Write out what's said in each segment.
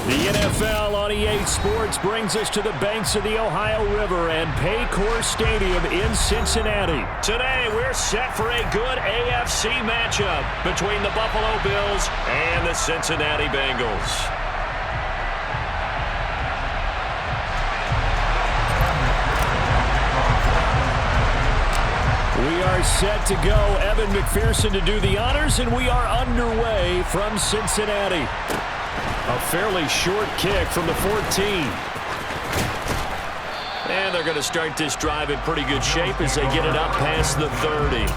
The NFL on EA Sports brings us to the banks of the Ohio River and Paycor Stadium in Cincinnati. Today, we're set for a good AFC matchup between the Buffalo Bills and the Cincinnati Bengals. We are set to go. Evan McPherson to do the honors, and we are underway from Cincinnati. A fairly short kick from the 14. And they're going to start this drive in pretty good shape as they get it up past the 30.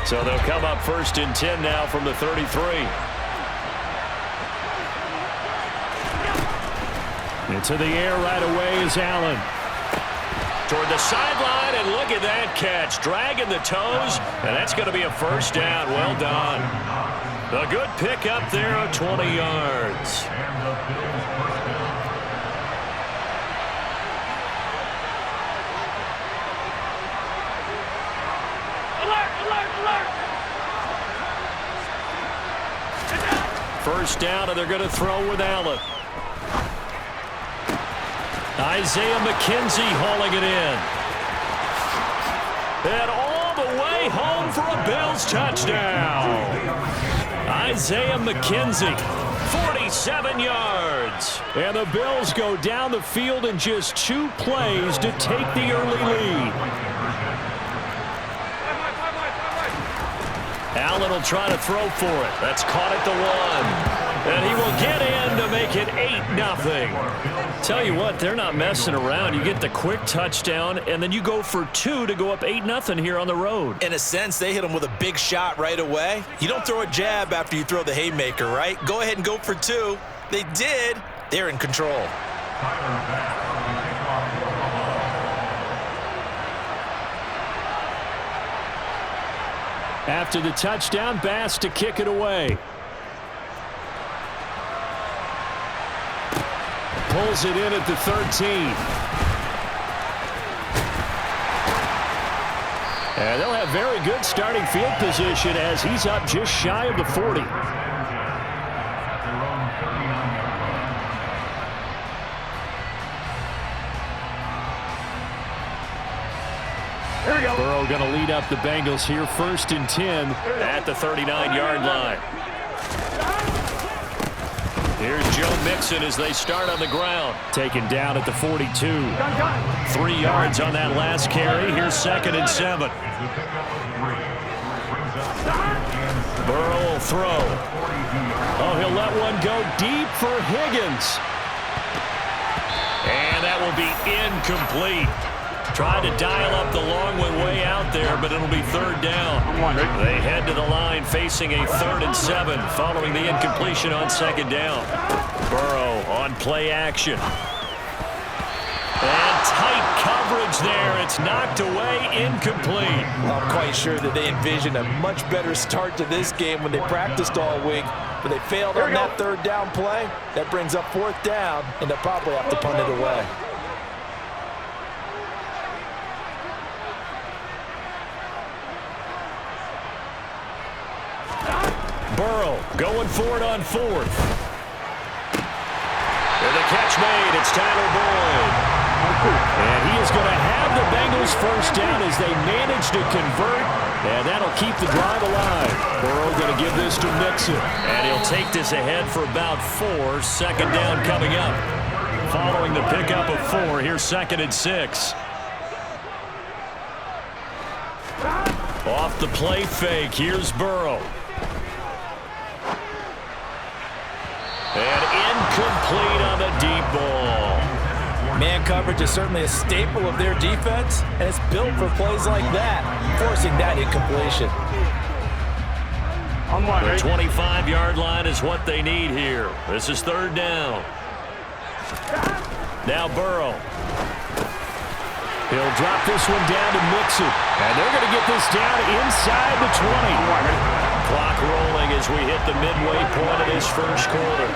So they'll come up 1st and 10 now from the 33. Into the air right away is Allen. Toward the sideline, and look at that catch. Dragging the toes, and that's going to be a first down. Well done. A good pick up there of 20 yards. First down, and they're going to throw with Allen. Isaiah McKenzie hauling it in. And all the way home for a Bills touchdown. Isaiah McKenzie, 47 yards. And the Bills go down the field in just 2 plays to take the early lead. Allen will try to throw for it. That's caught at the 1. And he will get in to make it 8-0. Tell you what, they're not messing around. You get the quick touchdown, and then you go for 2 to go up 8-0 here on the road. In a sense, they hit him with a big shot right away. You don't throw a jab after you throw the haymaker, right? Go ahead and go for 2. They did. They're in control. After the touchdown, Bass to kick it away. Pulls it in at the 13. And they'll have very good starting field position as he's up just shy of the 40. Here we go. Burrow going to lead up the Bengals here 1st and 10 at the 39-yard line. Here's Joe Mixon as they start on the ground. Taken down at the 42. 3 yards on that last carry. Here's 2nd and 7. Burrow will throw. Oh, he'll let one go deep for Higgins. And that will be incomplete. Tried to dial up the long way out there, but it'll be 3rd down. They head to the line facing a 3rd and 7 following the incompletion on 2nd down. Burrow on play action. And tight coverage there. It's knocked away, incomplete. I'm quite sure that they envisioned a much better start to this game when they practiced all week. But they failed on that 3rd down play. That brings up 4th down, and they'll probably have to punt it away. Burrow going for it on 4th. And the catch made. It's Tyler Boyd. And he is going to have the Bengals first down as they manage to convert. And that'll keep the drive alive. Burrow going to give this to Mixon. And he'll take this ahead for about 4. 2nd down coming up. Following the pickup of 4, here's 2nd and 6. Off the play fake, here's Burrow. And incomplete on the deep ball. Man coverage is certainly a staple of their defense, and it's built for plays like that, forcing that incompletion. The 25-yard line is what they need here. This is 3rd down. Now Burrow. He'll drop this one down to Mixon. And they're going to get this down inside the 20. Clock rolling as we hit the midway point of this 1st quarter.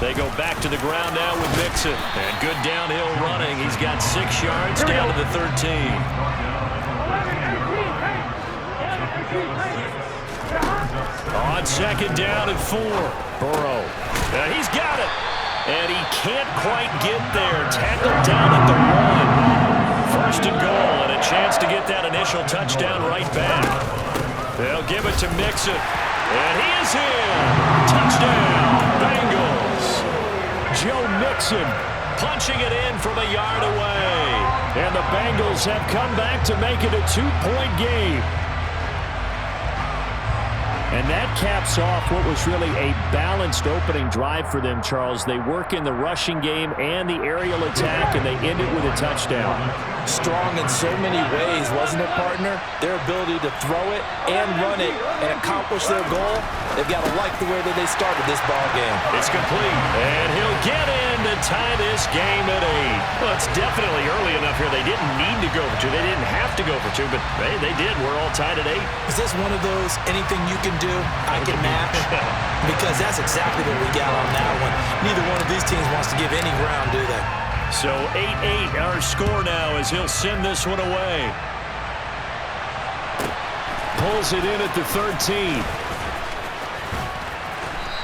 They go back to the ground now with Mixon. And good downhill running. He's got 6 yards down to the 13. On second down and 4. Burrow. He's got it. And he can't quite get there. Tackled down at the 1. First and goal, and a chance to get that initial touchdown right back. They'll give it to Mixon. And he is in. Touchdown, Bengals. Joe Mixon punching it in from a yard away. And the Bengals have come back to make it a 2-point game. And that caps off what was really a balanced opening drive for them, Charles. They work in the rushing game and the aerial attack, and they end it with a touchdown. Strong in so many ways, wasn't it, partner? Their ability to throw it and run it and accomplish their goal, they've got to like the way that they started this ball game. It's complete, and he'll get in to tie this game at 8. Well, it's definitely early enough here. They didn't need to go for 2. They didn't have to go for 2, but they did. We're all tied at 8. Is this one of those anything you can do, I can match? Because that's exactly what we got on that one. Neither one of these teams wants to give any ground, do they? So 8-8 our score now as he'll send this one away. Pulls it in at the 13.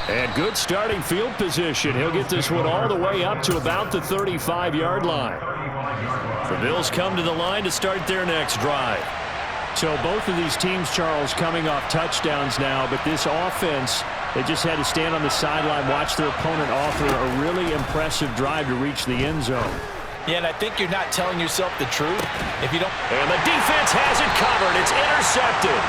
And good starting field position. He'll get this one all the way up to about the 35-yard line. The Bills come to the line to start their next drive. So both of these teams, Charles, coming off touchdowns now, but this offense, they just had to stand on the sideline, watch their opponent offer a really impressive drive to reach the end zone. Yeah, and I think you're not telling yourself the truth if you don't. And the defense has it covered. It's intercepted.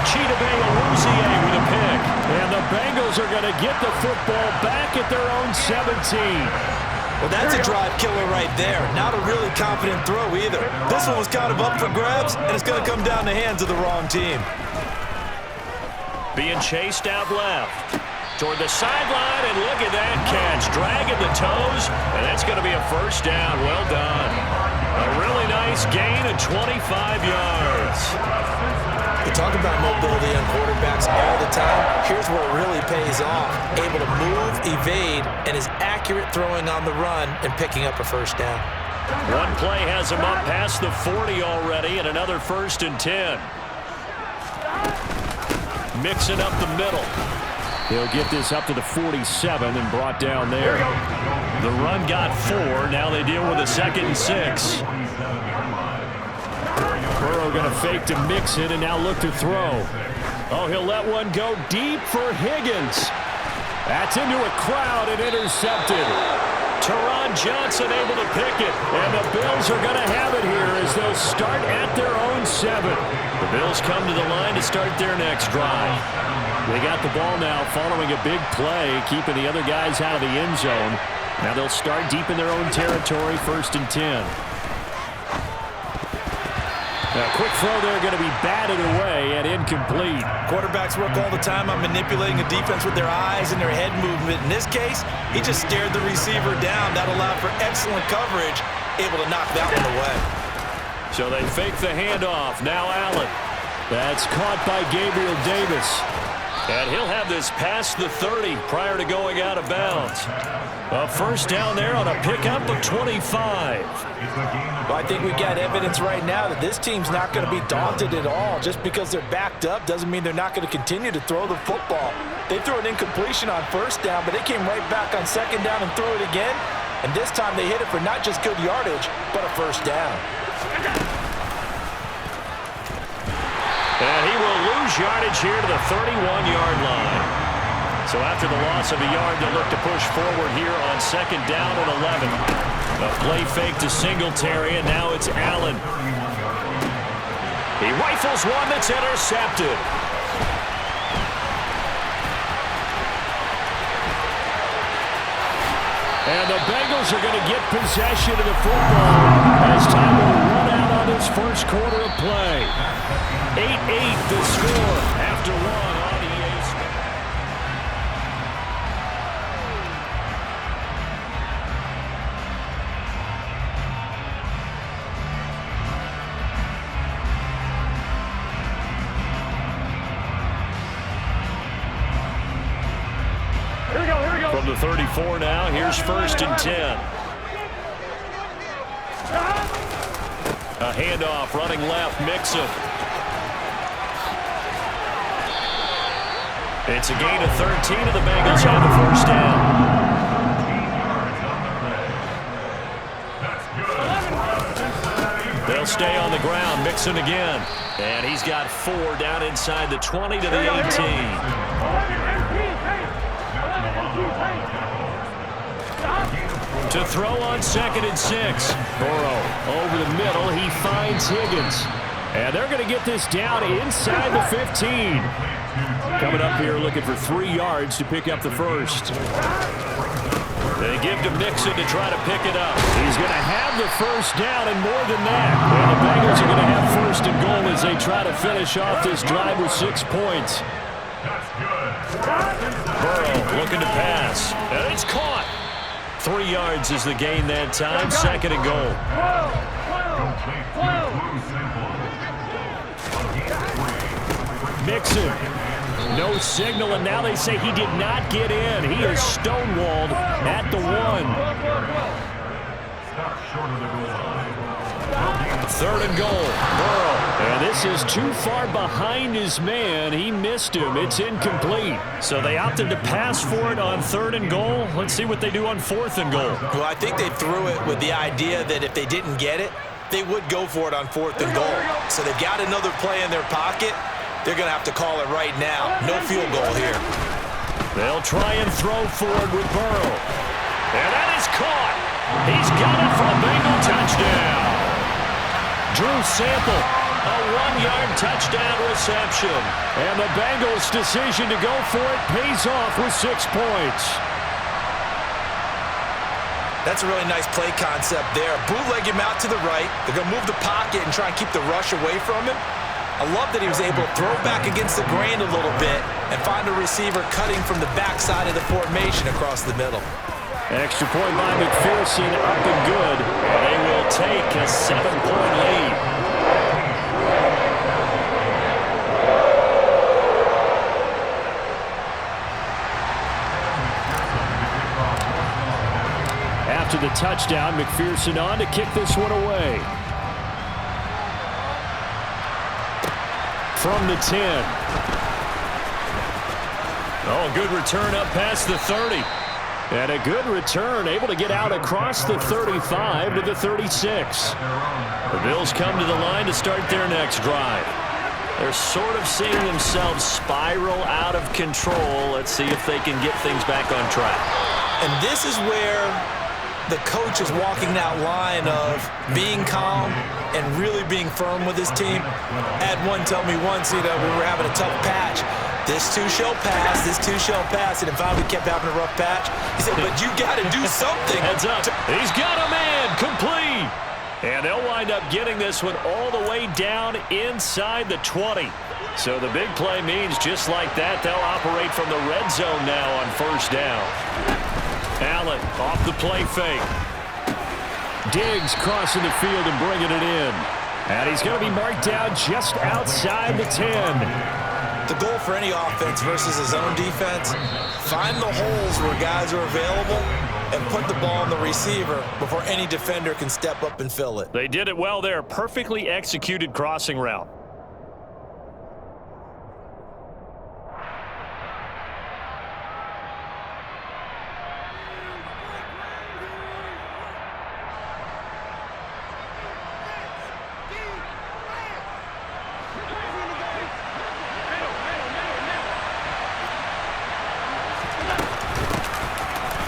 Chidobe Awuzie with a pick. And the Bengals are going to get the football back at their own 17. Well, that's a drive killer right there. Not a really confident throw either. This one was kind of up for grabs, and it's going to come down the hands of the wrong team. Being chased out left. Toward the sideline, and look at that catch. Dragging the toes, and that's going to be a first down. Well done. A really nice gain of 25 yards. We talk about mobility on quarterbacks all the time. Here's where it really pays off. Able to move, evade, and is accurate throwing on the run and picking up a first down. One play has him up past the 40 already, and another 1st and 10. Mixing up the middle. He'll get this up to the 47 and brought down there. The run got 4. Now they deal with a 2nd and 6. Burrow going to fake to Mixon and now look to throw. Oh, he'll let one go deep for Higgins. That's into a crowd and intercepted. Teron Johnson able to pick it. And the Bills are going to have it here as they'll start at their own 7. The Bills come to the line to start their next drive. They got the ball now following a big play, keeping the other guys out of the end zone. Now they'll start deep in their own territory, 1st and 10. A quick throw there going to be batted away and incomplete. Quarterbacks work all the time on manipulating a defense with their eyes and their head movement. In this case, he just stared the receiver down. That allowed for excellent coverage, able to knock that one away. So they fake the handoff. Now Allen. That's caught by Gabriel Davis. And he'll have this past the 30 prior to going out of bounds. A first down there on a pickup of 25. Well, I think we got evidence right now that this team's not going to be daunted at all. Just because they're backed up doesn't mean they're not going to continue to throw the football. They threw an incompletion on 1st down, but they came right back on 2nd down and threw it again. And this time they hit it for not just good yardage, but a first down. And he will lose yardage here to the 31-yard line. So after the loss of a yard, they'll look to push forward here on 2nd down and 11. A play fake to Singletary, and now it's Allen. He rifles one that's intercepted. And the Bengals are going to get possession of the football as time will run out on this first quarter of play. 8-8 the score after 1 on EA Sports. Here we go. From the 34 now, here's 1st and 10. A handoff running left, Mixon. It's a gain of 13, and the Bengals have the first down. They'll stay on the ground, Mixon again. And he's got 4 down inside the 20 to the 18. To throw on 2nd and 6. Burrow over the middle. He finds Higgins. And they're going to get this down inside the 15. Coming up here looking for 3 yards to pick up the first. They give to Mixon to try to pick it up. He's going to have the first down and more than that. And the Bengals are going to have 1st and goal as they try to finish off this drive with 6 points. Burrow looking to pass. And it's caught. 3 yards is the gain that time. 2nd and goal. Mixon. No signal, and now they say he did not get in. He is stonewalled at the 1. 3rd and goal. Burrow. And this is too far behind his man. He missed him. It's incomplete. So they opted to pass for it on 3rd and goal. Let's see what they do on 4th and goal. Well, I think they threw it with the idea that if they didn't get it, they would go for it on 4th and goal. So they've got another play in their pocket. They're going to have to call it right now. No field goal here. They'll try and throw forward with Burrow. And that is caught. He's got it for a Bengal touchdown. Drew Sample, a 1-yard touchdown reception. And the Bengals' decision to go for it pays off with 6 points. That's a really nice play concept there. Bootleg him out to the right. They're going to move the pocket and try and keep the rush away from him. I love that he was able to throw back against the grain a little bit and find a receiver cutting from the backside of the formation across the middle. Extra point by McPherson, up and good. And they will take a 7-point lead. After the touchdown, McPherson on to kick this one away. From the 10. Oh, good return up past the 30. And a good return, able to get out across the 35 to the 36. The Bills come to the line to start their next drive. They're sort of seeing themselves spiral out of control. Let's see if they can get things back on track. And this is where the coach is walking that line of being calm and really being firm with his team. I had one tell me once, we were having a tough patch. This too shall pass, this too shall pass. And if we kept having a rough patch, he said, but you got to do something. Heads up. He's got a man, complete. And they'll wind up getting this one all the way down inside the 20. So the big play means just like that, they'll operate from the red zone now on 1st down. Allen off the play fake. Diggs crossing the field and bringing it in. And he's going to be marked down just outside the 10. The goal for any offense versus a zone defense, find the holes where guys are available and put the ball on the receiver before any defender can step up and fill it. They did it well there. Perfectly executed crossing route.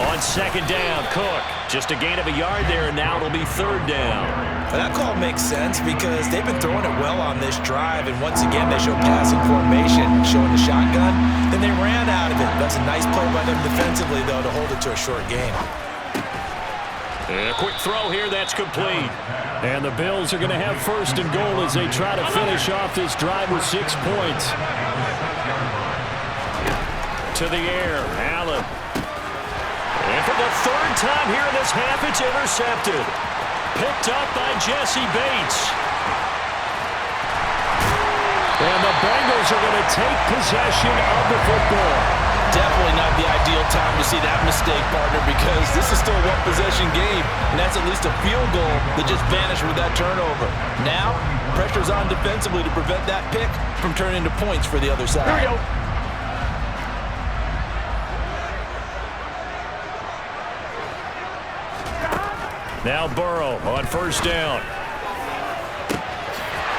On 2nd down, Cook. Just a gain of a yard there, and now it'll be 3rd down. And that call makes sense because they've been throwing it well on this drive, and once again they show passing formation, showing the shotgun. Then they ran out of it. That's a nice play by them defensively, though, to hold it to a short game. And a quick throw here, that's complete. And the Bills are going to have 1st and goal as they try to finish off this drive with 6 points. To the air, Allen. And for the 3rd time here in this half, it's intercepted. Picked up by Jesse Bates. And the Bengals are going to take possession of the football. Definitely not the ideal time to see that mistake, partner, because this is still a one-possession game, and that's at least a field goal that just vanished with that turnover. Now, pressure's on defensively to prevent that pick from turning into points for the other side. Here we go. Now Burrow on first down.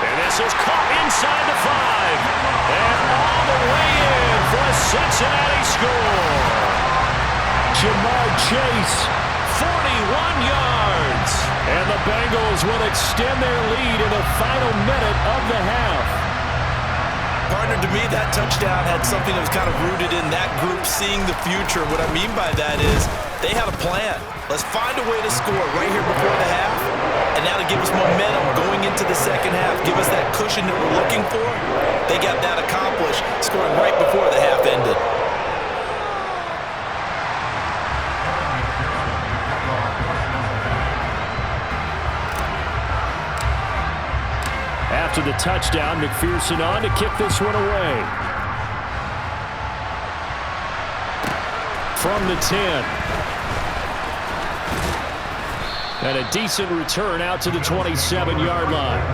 And this is caught inside the 5. And all the way in for a Cincinnati score. Jamar Chase, 41 yards. And the Bengals will extend their lead in the final minute of the half. Partner, to me, that touchdown had something that was kind of rooted in that group seeing the future. What I mean by that is they had a plan. Let's find a way to score right here before the half. And now to give us momentum going into the second half, give us that cushion that we're looking for. They got that accomplished, scoring right before the half ended. After the touchdown, McPherson on to kick this one away. From the 10. And a decent return out to the 27-yard line.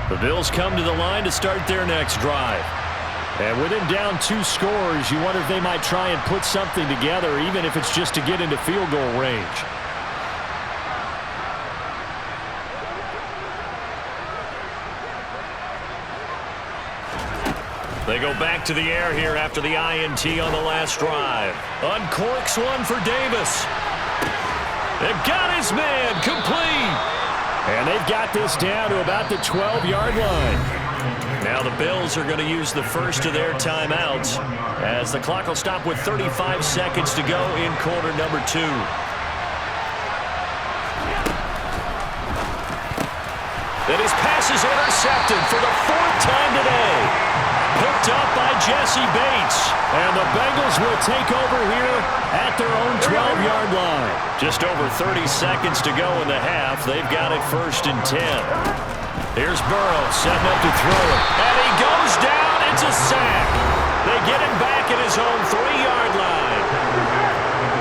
The Bills come to the line to start their next drive. And with him down 2 scores, you wonder if they might try and put something together, even if it's just to get into field goal range. They go back to the air here after the INT on the last drive. Uncorks one for Davis. They've got his man complete. And they've got this down to about the 12-yard line. Now the Bills are going to use the first of their timeouts as the clock will stop with 35 seconds to go in quarter number 2. And his pass is intercepted for the 4th time today. Picked up by Jesse Bates. And the Bengals will take over here at their own 12-yard line. Just over 30 seconds to go in the half. They've got it 1st and 10. Here's Burrow setting up to throw it. And he goes down. It's a sack. They get him back at his own 3-yard line.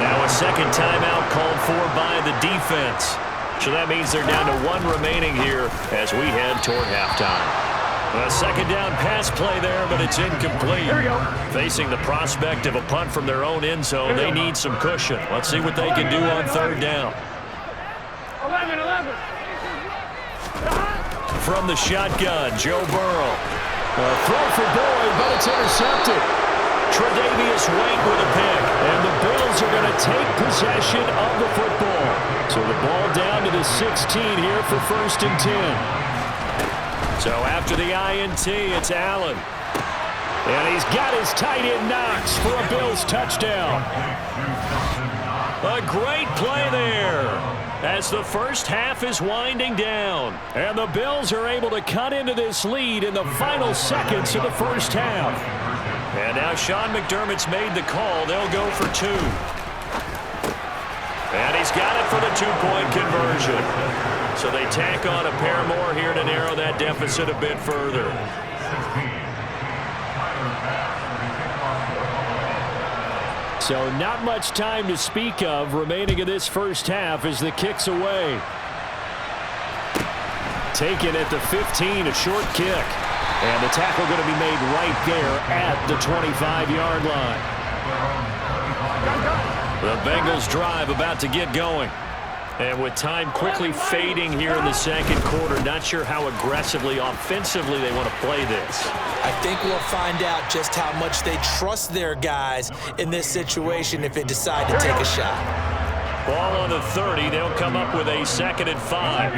Now a second timeout called for by the defense. So that means they're down to 1 remaining here as we head toward halftime. A second down pass play there, but it's incomplete. Facing the prospect of a punt from their own end zone, they need some cushion. Let's see what they can do on 3rd down. 11. From the shotgun, Joe Burrow. A throw for Boyd, but it's intercepted. Tre'Davious White with a pick. And the Bills are going to take possession of the football. So the ball down to the 16 here for 1st and 10. So after the INT, it's Allen. And he's got his tight end Knox for a Bills touchdown. A great play there as the first half is winding down. And the Bills are able to cut into this lead in the final seconds of the first half. And now Sean McDermott's made the call. They'll go for 2. And he's got it for the 2-point conversion. So they tack on a pair more here to narrow that deficit a bit further. So not much time to speak of remaining in this first half as the kick's away. Taken at the 15, a short kick. And the tackle going to be made right there at the 25-yard line. The Bengals drive about to get going. And with time quickly fading here in the second quarter, not sure how aggressively, offensively they want to play this. I think we'll find out just how much they trust their guys in this situation if they decide to take a shot. Ball on the 30. They'll come up with a 2nd and 5.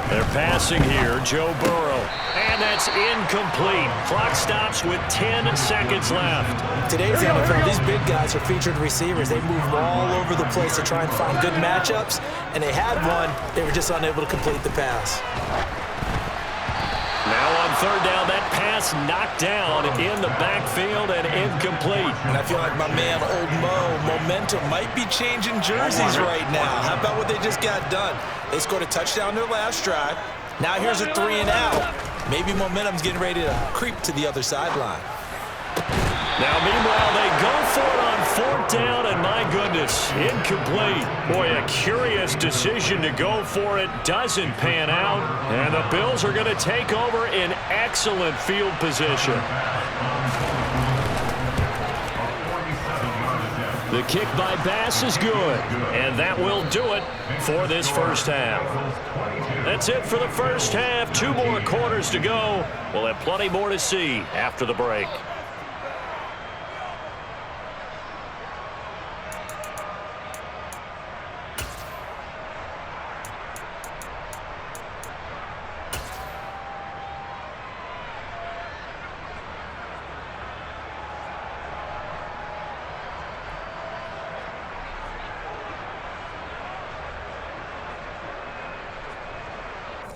They're passing here, Joe Burrow. And that's incomplete. Clock stops with 10 seconds left. Today's NFL, these big guys are featured receivers. They move all over the place to try and find good matchups. And they had one. They were just unable to complete the pass. Now on 3rd down, that pass knocked down in the backfield and incomplete. And I feel like my man, Old Mo, momentum might be changing jerseys right now. How about what they just got done? They scored a touchdown their last drive. Now here's a 3 and out. Maybe momentum's getting ready to creep to the other sideline. Now, meanwhile, they go for it on 4th down, and my goodness, incomplete. Boy, a curious decision to go for it. Doesn't pan out, and the Bills are going to take over in excellent field position. The kick by Bass is good. And that will do it for this first half. That's it for the first half. 2 more quarters to go. We'll have plenty more to see after the break.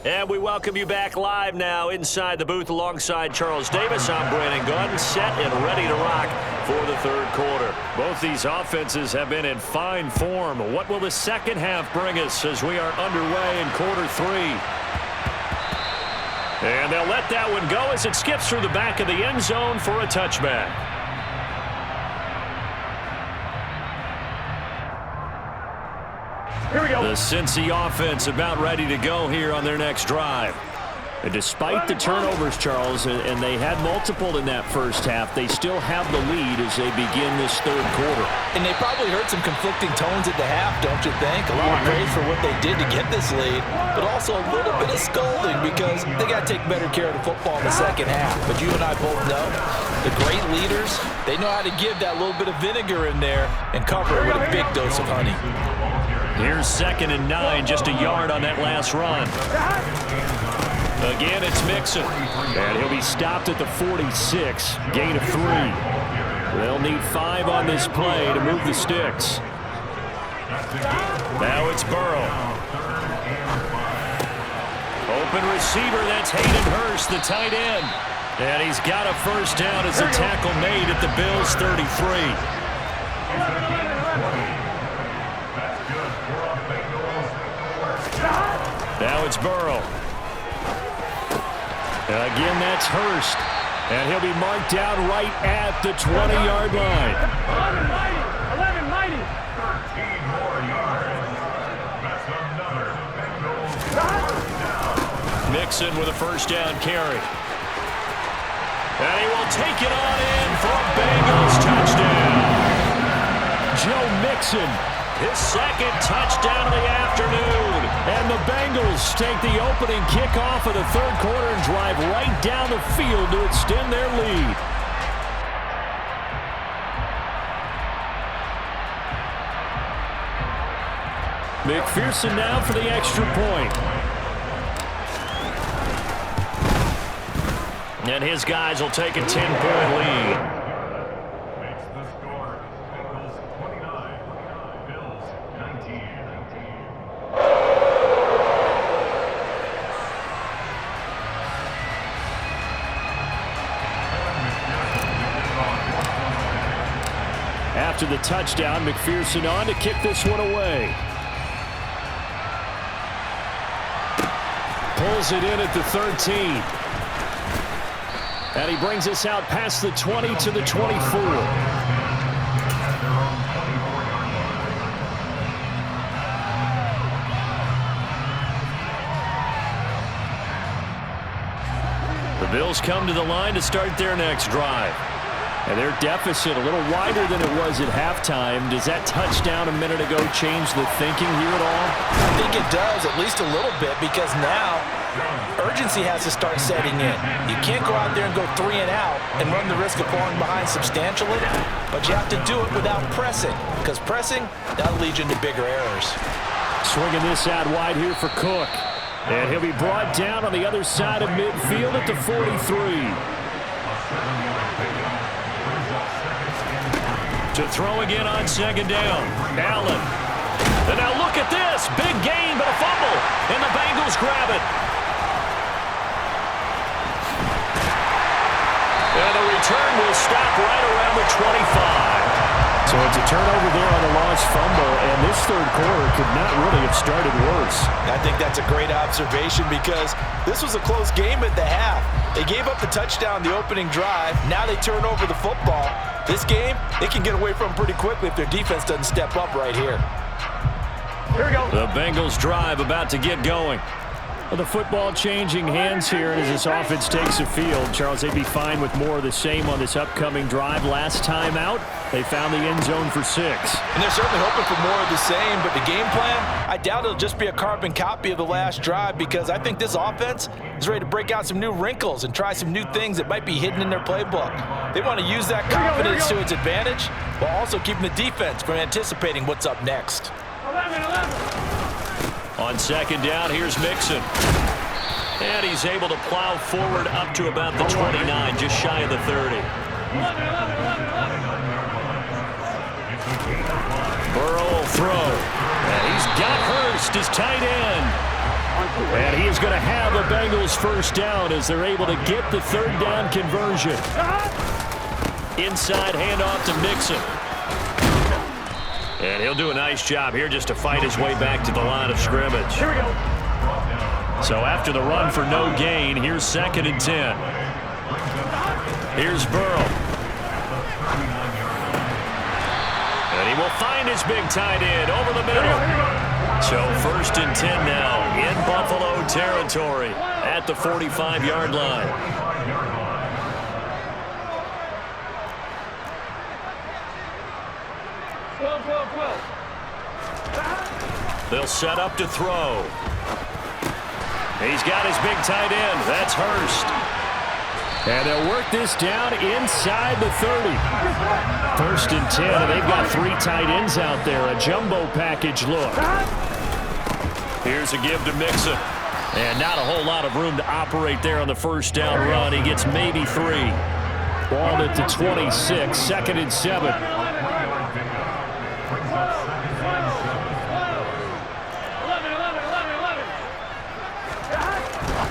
And we welcome you back live now inside the booth alongside Charles Davis. I'm Brandon Gunn, set and ready to rock for the third quarter. Both these offenses have been in fine form. What will the second half bring us as we are underway in quarter 3? And they'll let that one go as it skips through the back of the end zone for a touchback. Here we go. The Cincy offense about ready to go here on their next drive. And despite the turnovers, Charles, and they had multiple in that first half, they still have the lead as they begin this third quarter. And they probably heard some conflicting tones at the half, don't you think? A lot of praise for what they did to get this lead, but also a little bit of scolding because they got to take better care of the football in the second half. But you and I both know the great leaders, they know how to give that little bit of vinegar in there and cover it with a big dose of honey. Here's 2nd and 9, just a yard on that last run. Again, it's Mixon. And he'll be stopped at the 46, gain of 3. They'll need 5 on this play to move the sticks. Now it's Burrow. Open receiver, that's Hayden Hurst, the tight end. And he's got a first down as a tackle made at the Bills' 33. Now it's Burrow. Again, that's Hurst. And he'll be marked down right at the 20-yard line. 11 mighty. 13 more yards. That's another. Mixon with a first down carry. And he will take it on in for a Bengals touchdown. Joe Mixon, his 2nd touchdown of the afternoon. And the Bengals take the opening kickoff of the third quarter and drive right down the field to extend their lead. McPherson now for the extra point. And his guys will take a 10-point lead. Makes the score. Bengals 29, Bills 19. After the touchdown, McPherson on to kick this one away. Pulls it in at the 13. And he brings us out past the 20 to the 24. The Bills come to the line to start their next drive. And their deficit a little wider than it was at halftime. Does that touchdown a minute ago change the thinking here at all? I think it does, at least a little bit, because now urgency has to start setting in. You can't go out there and go 3 and out and run the risk of falling behind substantially, but you have to do it without pressing, because pressing, that'll lead you into bigger errors. Swinging this out wide here for Cook. And he'll be brought down on the other side of midfield at the 43. To throw again on 2nd down. Allen. And now look at this. Big gain, but a fumble. And the Bengals grab it. And the return will stop right around the 25. So it's a turnover there on the lost fumble, and this third quarter could not really have started worse. I think that's a great observation because this was a close game at the half. They gave up the touchdown the opening drive. Now they turn over the football. This game, they can get away from pretty quickly if their defense doesn't step up right here. Here we go. The Bengals drive about to get going. Well, the football changing hands here as this offense takes the field. Charles, they'd be fine with more of the same on this upcoming drive. Last time out, they found the end zone for 6. And they're certainly hoping for more of the same, but the game plan, I doubt it'll just be a carbon copy of the last drive, because I think this offense is ready to break out some new wrinkles and try some new things that might be hidden in their playbook. They want to use that confidence to its advantage while also keeping the defense from anticipating what's up next. 11. On second down, here's Mixon. And he's able to plow forward up to about the 29, just shy of the 30. 11. Burrow will throw. And he's got Hurst, his tight end. And he is going to have a Bengals first down as they're able to get the third down conversion. Inside handoff to Mixon. And he'll do a nice job here just to fight his way back to the line of scrimmage. Here we go. So after the run for no gain, here's 2nd and 10. Here's Burrow. And he will find his big tight end over the middle. So 1st and 10 now in Buffalo territory at the 45-yard line. 12. They'll set up to throw. He's got his big tight end. That's Hurst. And they'll work this down inside the 30. 1st and 10, and they've got 3 tight ends out there. A jumbo package look. Here's a give to Mixon. And not a whole lot of room to operate there on the first down run. He gets maybe 3. Ball at the 26, 2nd and 7.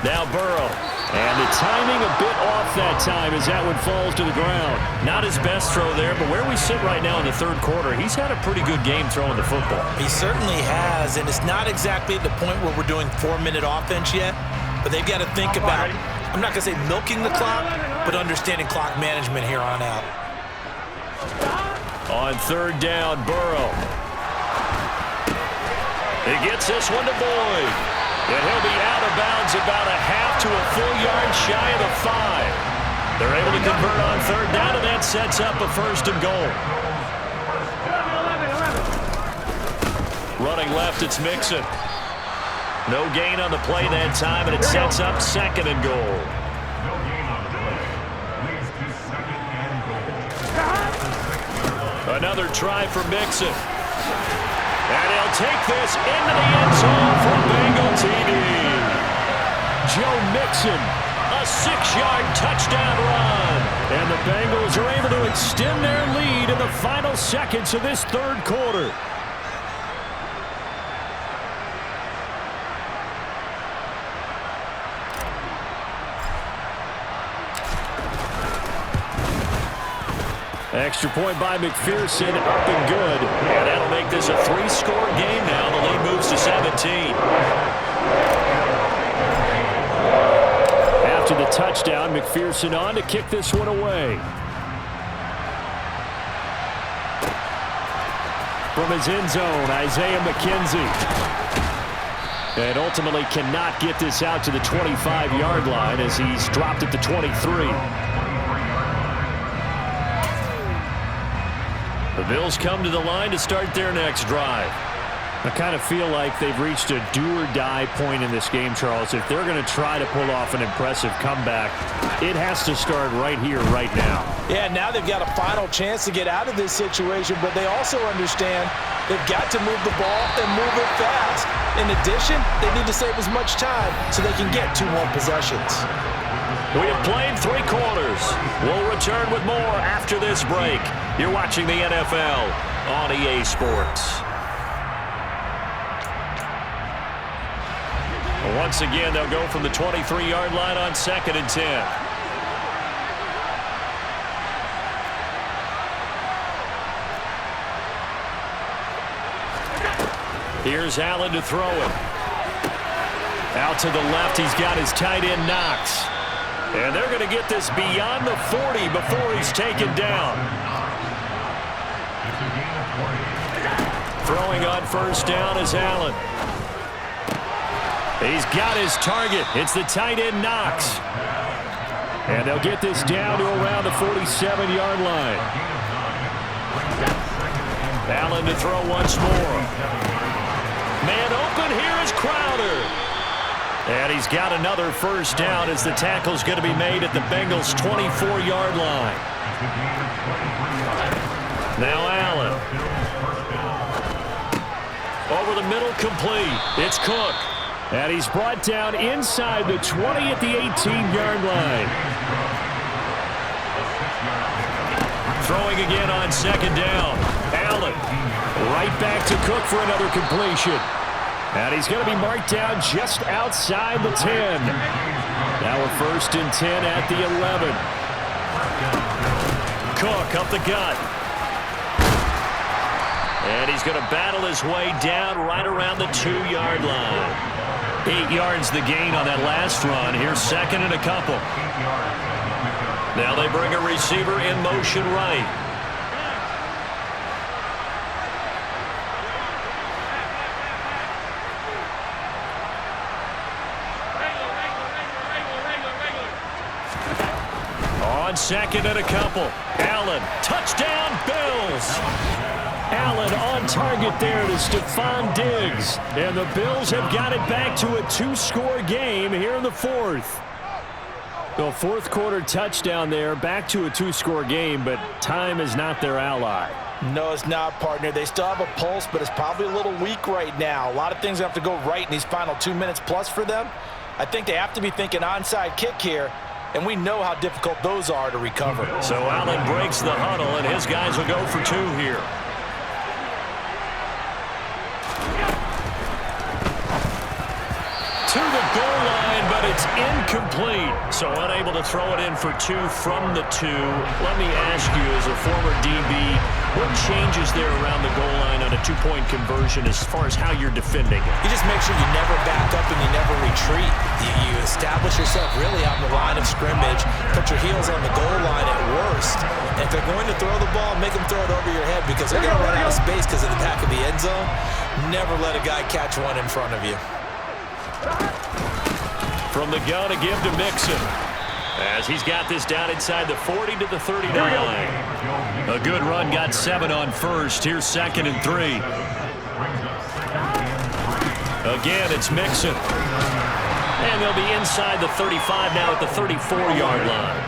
Now Burrow. And the timing a bit off that time as that one falls to the ground. Not his best throw there, but where we sit right now in the third quarter, he's had a pretty good game throwing the football. He certainly has, and it's not exactly at the point where we're doing 4-minute offense yet, but they've got to think about, I'm not going to say milking the clock, but understanding clock management here on out. On 3rd down, Burrow. He gets this one to Boyd. And he'll be out of bounds about a half to a full yard shy of the 5. They're able to convert on 3rd down, and that sets up a 1st and goal. 11. Running left, it's Mixon. No gain on the play that time, and it sets up 2nd and goal. No gain on the play. Leads to 2nd and goal. Another try for Mixon. And he'll take this into the end zone for Bengal TD. Joe Mixon, A 6-yard touchdown run. and the Bengals are able to extend their lead in the final seconds of this third quarter. Extra point by McPherson, up and good. And that'll make this a 3-score game now. The lead moves to 17. After the touchdown, McPherson on to kick this one away. From his end zone, Isaiah McKenzie. And ultimately cannot get this out to the 25-yard line as he's dropped at the 23. The Bills come to the line to start their next drive. I kind of feel like they've reached a do-or-die point in this game, Charles. If they're going to try to pull off an impressive comeback, it has to start right here, right now. Yeah, now they've got a final chance to get out of this situation, but they also understand they've got to move the ball and move it fast. In addition, they need to save as much time so they can get 2 more possessions. We have played 3 quarters. We'll return with more after this break. You're watching the NFL on EA Sports. Once again, they'll go from the 23-yard line on 2nd and 10. Here's Allen to throw it. Out to the left, he's got his tight end Knox. And they're going to get this beyond the 40 before he's taken down. Throwing on 1st down is Allen. He's got his target. It's the tight end, Knox. And they'll get this down to around the 47-yard line. Allen to throw once more. Man open, here is Crowder. And he's got another first down as the tackle's going to be made at the Bengals' 24-yard line. Now Allen. Over the middle, complete. It's Cook. And he's brought down inside the 20 at the 18-yard line. Throwing again on second down. Allen right back to Cook for another completion. And he's going to be marked down just outside the 10. Now a 1st and 10 at the 11. Cook up the gut. And he's going to battle his way down right around the 2-yard line. 8 yards the gain on that last run. Here's second and a couple. Now they bring a receiver in motion right. On second and a couple. Allen, touchdown Bills. Allen on target there to Stephon Diggs. And the Bills have got it back to a 2-score game here in the 4th. The 4th quarter touchdown there, back to a 2-score game, but time is not their ally. No, it's not, partner. They still have a pulse, but it's probably a little weak right now. A lot of things have to go right in these final 2 minutes plus for them. I think they have to be thinking onside kick here, and we know how difficult those are to recover. So Allen breaks the huddle, and his guys will go for 2 here. To the goal line, but it's incomplete. So unable to throw it in for 2 from the 2. Let me ask you, as a former DB, what changes there around the goal line on a 2-point conversion as far as how you're defending it? You just make sure you never back up and you never retreat. You establish yourself really on the line of scrimmage, put your heels on the goal line at worst. And if they're going to throw the ball, make them throw it over your head because they're going to run out of space because of the back of the end zone. Never let a guy catch one in front of you. From the gun to give to Mixon. As he's got this down inside the 40 to the 39. A good run, got 7 on first. Here's 2nd and 3. Again, it's Mixon. And they'll be inside the 35 now at the 34-yard line.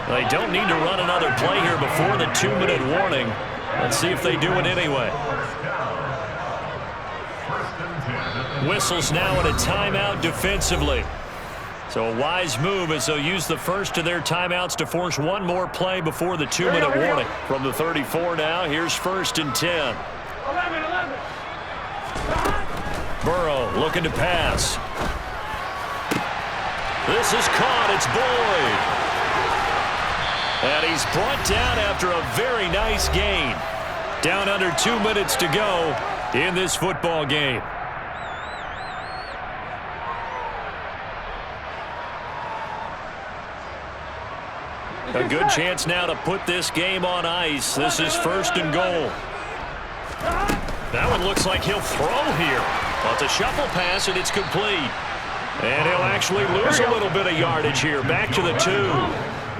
They don't need to run another play here before the 2-minute warning. Let's see if they do it anyway. Whistles now at a timeout defensively. So a wise move as they'll use the first of their timeouts to force one more play before the 2-minute warning. From the 34 now, here's 1st and 10. 11. Burrow looking to pass. This is caught. It's Boyd. And he's brought down after a very nice gain. Down under 2 minutes to go in this football game. A good chance now to put this game on ice. This is 1st and goal. That one looks like he'll throw here. Well, it's a shuffle pass, and it's complete. And he'll actually lose a little bit of yardage here. Back to the 2.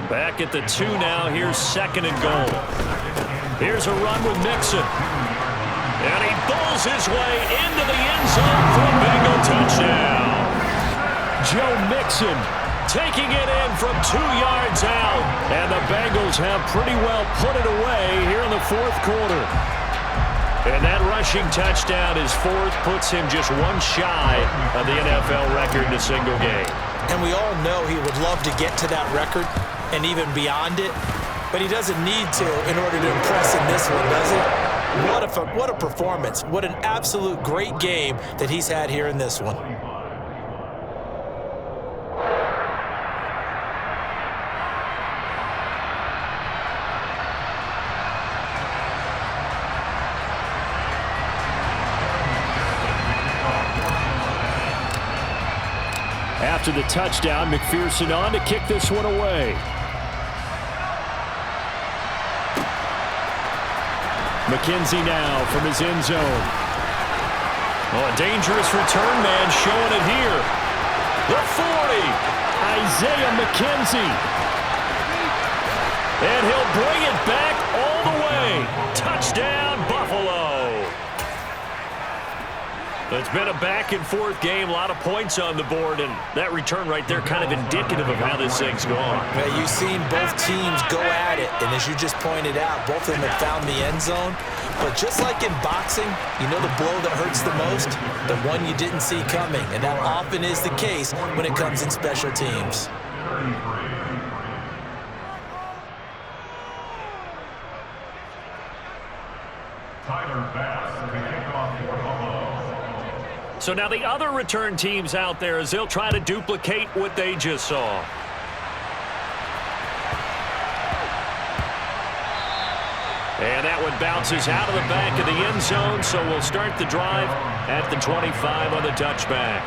Back at the 2 now. Here's 2nd and goal. Here's a run with Mixon. And he bowls his way into the end zone for a Bengal touchdown. Joe Mixon taking it in from 2 yards out. And the Bengals have pretty well put it away here in the 4th quarter. And that rushing touchdown, his 4th, puts him just 1 shy of the NFL record in a single game. And we all know he would love to get to that record and even beyond it. But he doesn't need to in order to impress in this one, does he? What a performance. What an absolute great game that he's had here in this one. After the touchdown, McPherson on to kick this one away. McKenzie now from his end zone. Oh, a dangerous return man showing it here. The 40. Isaiah McKenzie. And he'll bring it back all the way. Touchdown, Buffalo. It's been a back-and-forth game, a lot of points on the board, and that return right there kind of indicative of how this thing's going. Yeah, you've seen both teams go at it, and as you just pointed out, both of them have found the end zone. But just like in boxing, you know the blow that hurts the most? The one you didn't see coming, and that often is the case when it comes in special teams. Tyler Bass, the kickoff for Buffalo. So now the other return teams out there as they'll try to duplicate what they just saw. And that one bounces out of the back of the end zone, so we'll start the drive at the 25 on the touchback.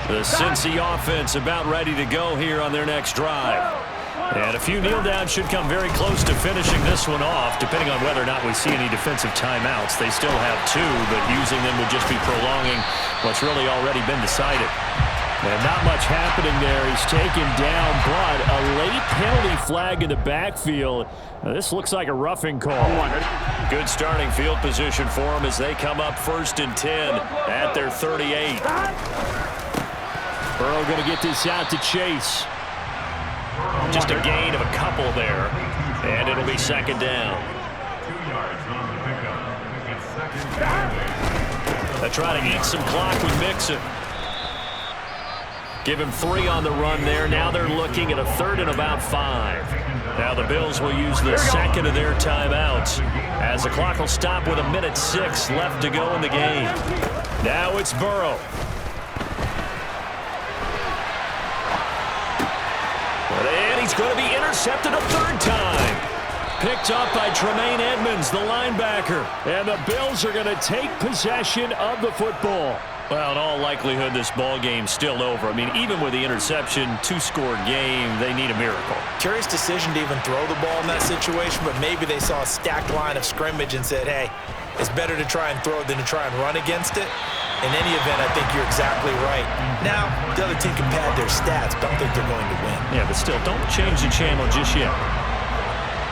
The Cincy offense about ready to go here on their next drive. And a few kneel downs should come very close to finishing this one off, depending on whether or not we see any defensive timeouts. They still have 2, but using them would just be prolonging what's really already been decided. And not much happening there. He's taken down, but a late penalty flag in the backfield. Now, this looks like a roughing call. Good starting field position for them as they come up 1st and 10 at their 38. Burrow going to get this out to Chase. Just a gain of a couple there, and it'll be 2nd down. 2 yards on the pickup. It's 2nd down. They try to eat some clock with Mixon. Give him 3 on the run there. Now they're looking at a 3rd and about 5. Now the Bills will use the 2nd of their timeouts as the clock will stop with 1:06 left to go in the game. Now it's Burrow. And he's going to be intercepted a 3rd time. Picked up by Tremaine Edmonds, the linebacker. And the Bills are going to take possession of the football. Well, in all likelihood, this ball game's still over. I mean, even with the interception, 2-score game, they need a miracle. Curious decision to even throw the ball in that situation, but maybe they saw a stacked line of scrimmage and said, hey, it's better to try and throw than to try and run against it. In any event, I think you're exactly right. Now, the other team can pad their stats, but I don't think they're going to win. Yeah, but still, don't change the channel just yet.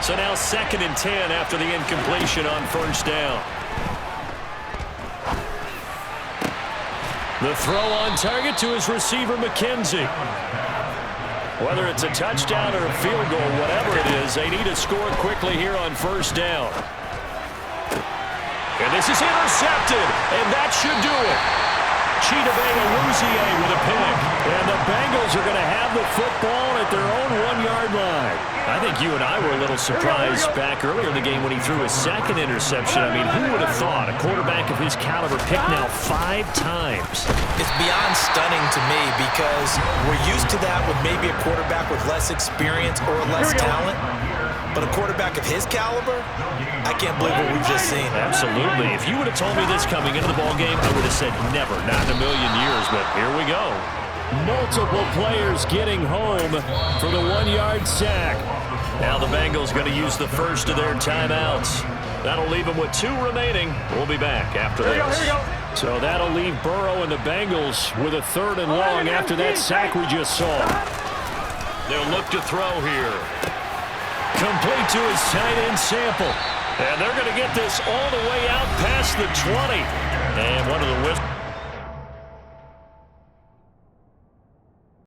So now 2nd and 10 after the incompletion on 1st down. The throw on target to his receiver, McKenzie. Whether it's a touchdown or a field goal, whatever it is, they need to score quickly here on 1st down. And this is intercepted, and that should do it. Chidobe with a pick. And the Bengals are going to have the football at their own 1-yard line. I think you and I were a little surprised back earlier in the game when he threw his 2nd interception. I mean, who would have thought a quarterback of his caliber picked now 5 times? It's beyond stunning to me because we're used to that with maybe a quarterback with less experience or less talent. But a quarterback of his caliber, I can't believe what we've just seen. Absolutely. If you would have told me this coming into the ballgame, I would have said never, not in a million years. But here we go. Multiple players getting home for the 1-yard sack. Now the Bengals going to use the 1st of their timeouts. That'll leave them with 2 remaining. We'll be back after this. So that'll leave Burrow and the Bengals with a 3rd and long after that sack we just saw. They'll look to throw here. Complete to his tight end Sample. And they're going to get this all the way out past the 20. And one of the